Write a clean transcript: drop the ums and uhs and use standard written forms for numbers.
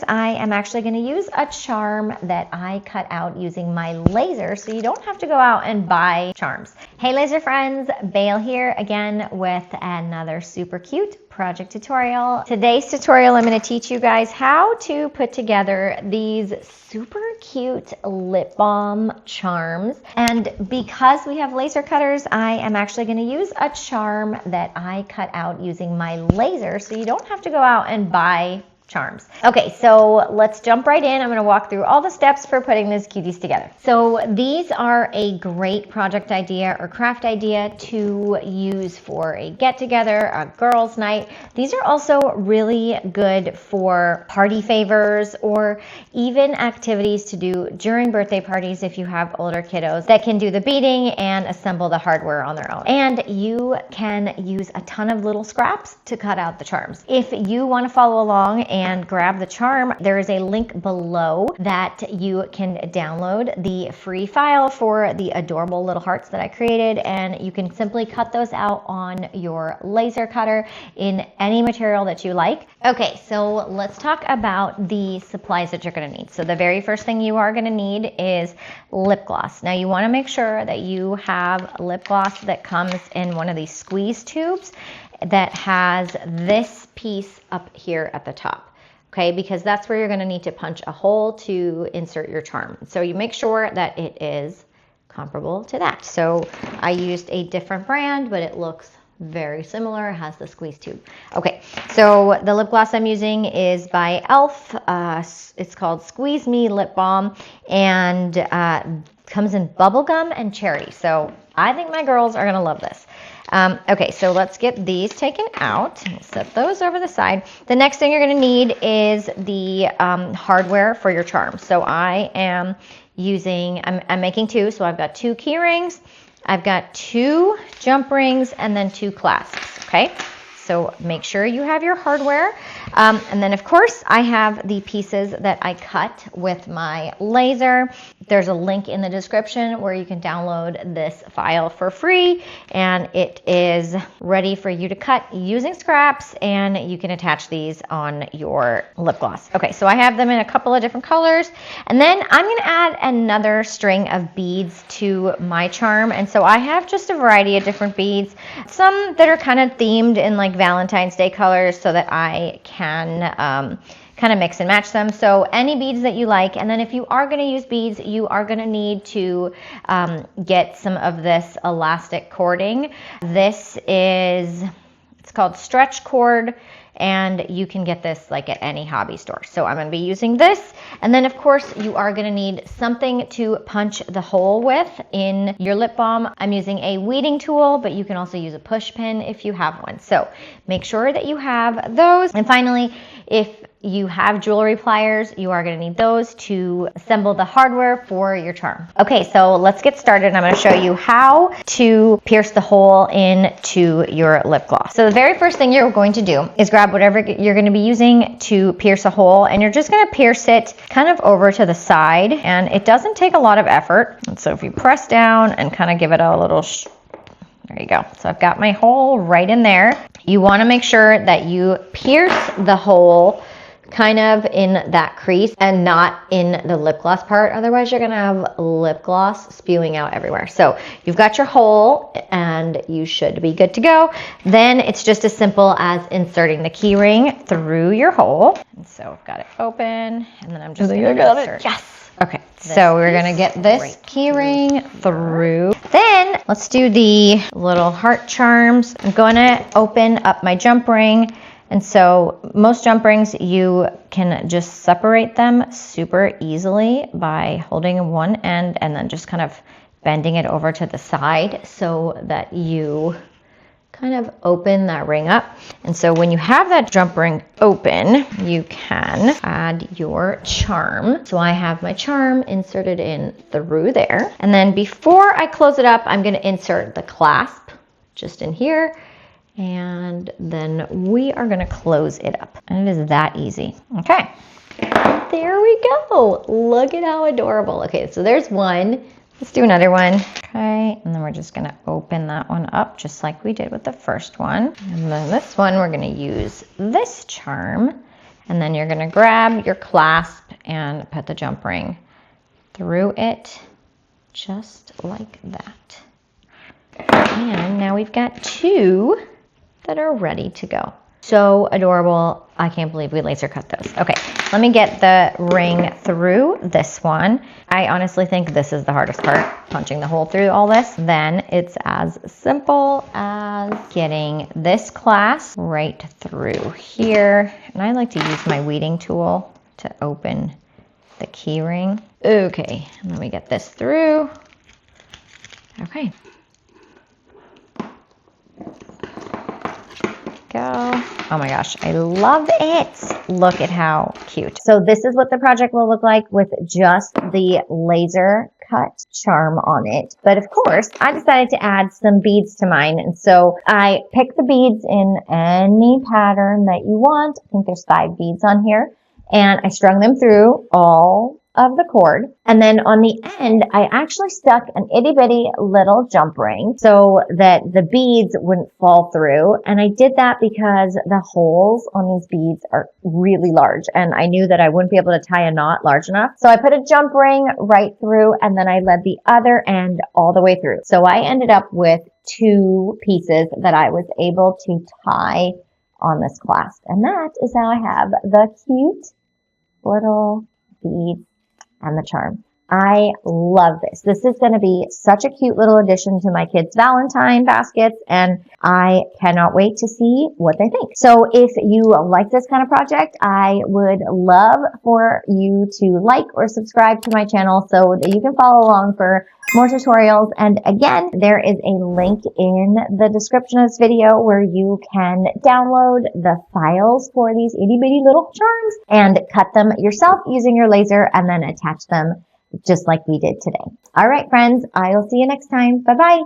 I am actually going to use a charm that I cut out using my laser, so you don't have to go out and buy charms. Hey laser friends, Bale here again with another super cute project tutorial. Today's tutorial I'm going to teach you guys how to put together these super cute lip balm charms. And because we have laser cutters, I am actually going to use a charm that I cut out using my laser, so you don't have to go out and buy charms. Okay, so let's jump right in. I'm going to walk through all the steps for putting these cuties together. So these are a great project idea or craft idea to use for a get-together, a girls' night. These are also really good for party favors or even activities to do during birthday parties if you have older kiddos that can do the beading and assemble the hardware on their own. And you can use a ton of little scraps to cut out the charms. If you want to follow along and grab the charm, there is a link below that you can download the free file for the adorable little hearts that I created, and you can simply cut those out on your laser cutter in any material that you like. Okay, so let's talk about the supplies that you're going to need. So the very first thing you are going to need is lip gloss. Now you want to make sure that you have lip gloss that comes in one of these squeeze tubes that has this piece up here at the top, okay, because that's where you're going to need to punch a hole to insert your charm. So you make sure that it is comparable to that. So I used a different brand, but it looks very similar. It has the squeeze tube. Okay, so the lip gloss I'm using is by e.l.f. It's called Squeeze Me Lip Balm, and comes in bubblegum and cherry. So I think my girls are going to love this. Okay, so let's get these taken out. We'll set those over the side. The next thing you're going to need is the hardware for your charm. So I am using, I'm making two, so I've got 2 key rings, I've got 2 jump rings, and then 2 clasps, okay? So make sure you have your hardware. And then of course I have the pieces that I cut with my laser. There's a link in the description where you can download this file for free, and it is ready for you to cut using scraps, and you can attach these on your lip gloss. Okay, so I have them in a couple of different colors, and then I'm going to add another string of beads to my charm. And so I have just a variety of different beads, some that are kind of themed in like Valentine's Day colors so that I can kind of mix and match them. So any beads that you like. And then if you are going to use beads, you are going to need to get some of this elastic cording. This is, it's called stretch cord, and you can get this like at any hobby store. So I'm going to be using this. And then of course you are going to need something to punch the hole with in your lip balm. I'm using a weeding tool, but you can also use a push pin if you have one. So make sure that you have those. And finally, if you have jewelry pliers, you are going to need those to assemble the hardware for your charm. Okay, so let's get started. I'm going to show you how to pierce the hole into your lip gloss. So the very first thing you're going to do is grab whatever you're going to be using to pierce a hole, and you're just going to pierce it kind of over to the side, and it doesn't take a lot of effort. And so if you press down and kind of give it a little there you go. So I've got my hole right in there. You want to make sure that you pierce the hole kind of in that crease and not in the lip gloss part. Otherwise you're going to have lip gloss spewing out everywhere. So you've got your hole and you should be good to go. Then it's just as simple as inserting the key ring through your hole. And so I've got it open, and then I'm just going to insert. Yes. Okay, so we're going to get this key ring through. Then let's do the little heart charms. I'm going to open up my jump ring. And so most jump rings, you can just separate them super easily by holding one end and then just kind of bending it over to the side so that you kind of open that ring up. And so when you have that jump ring open, you can add your charm. So I have my charm inserted in through there. And then before I close it up, I'm going to insert the clasp just in here. And then we are going to close it up. And it is that easy. Okay, there we go. Look at how adorable. Okay, so there's one. Let's do another one. Okay, and then we're just going to open that one up just like we did with the first one. And then this one, we're going to use this charm And then you're gonna grab your clasp and put the jump ring through it, just like that. And now we've got 2 that are ready to go. So adorable. I can't believe we laser cut those. Okay, let me get the ring through this one. I honestly think this is the hardest part, punching the hole through all this. Then it's as simple as getting this clasp right through here. And I like to use my weeding tool to open the key ring. Okay, let me get this through. Okay. Go. Oh my gosh, I love it. Look at how cute. So this is what the project will look like with just the laser cut charm on it. But of course, I decided to add some beads to mine. And so I picked the beads in any pattern that you want. I think there's 5 beads on here. And I strung them through all of the cord. And then on the end, I actually stuck an itty bitty little jump ring so that the beads wouldn't fall through. And I did that because the holes on these beads are really large and I knew that I wouldn't be able to tie a knot large enough. So I put a jump ring right through and then I led the other end all the way through. So I ended up with 2 pieces that I was able to tie on this clasp. And that is how I have the cute little beads and the charm. I love this. This is going to be such a cute little addition to my kids' Valentine baskets, and I cannot wait to see what they think. So if you like this kind of project, I would love for you to like or subscribe to my channel so that you can follow along for more tutorials. And again, there is a link in the description of this video where you can download the files for these itty bitty little charms and cut them yourself using your laser and then attach them just like we did today. All right, friends, I'll see you next time. Bye-bye.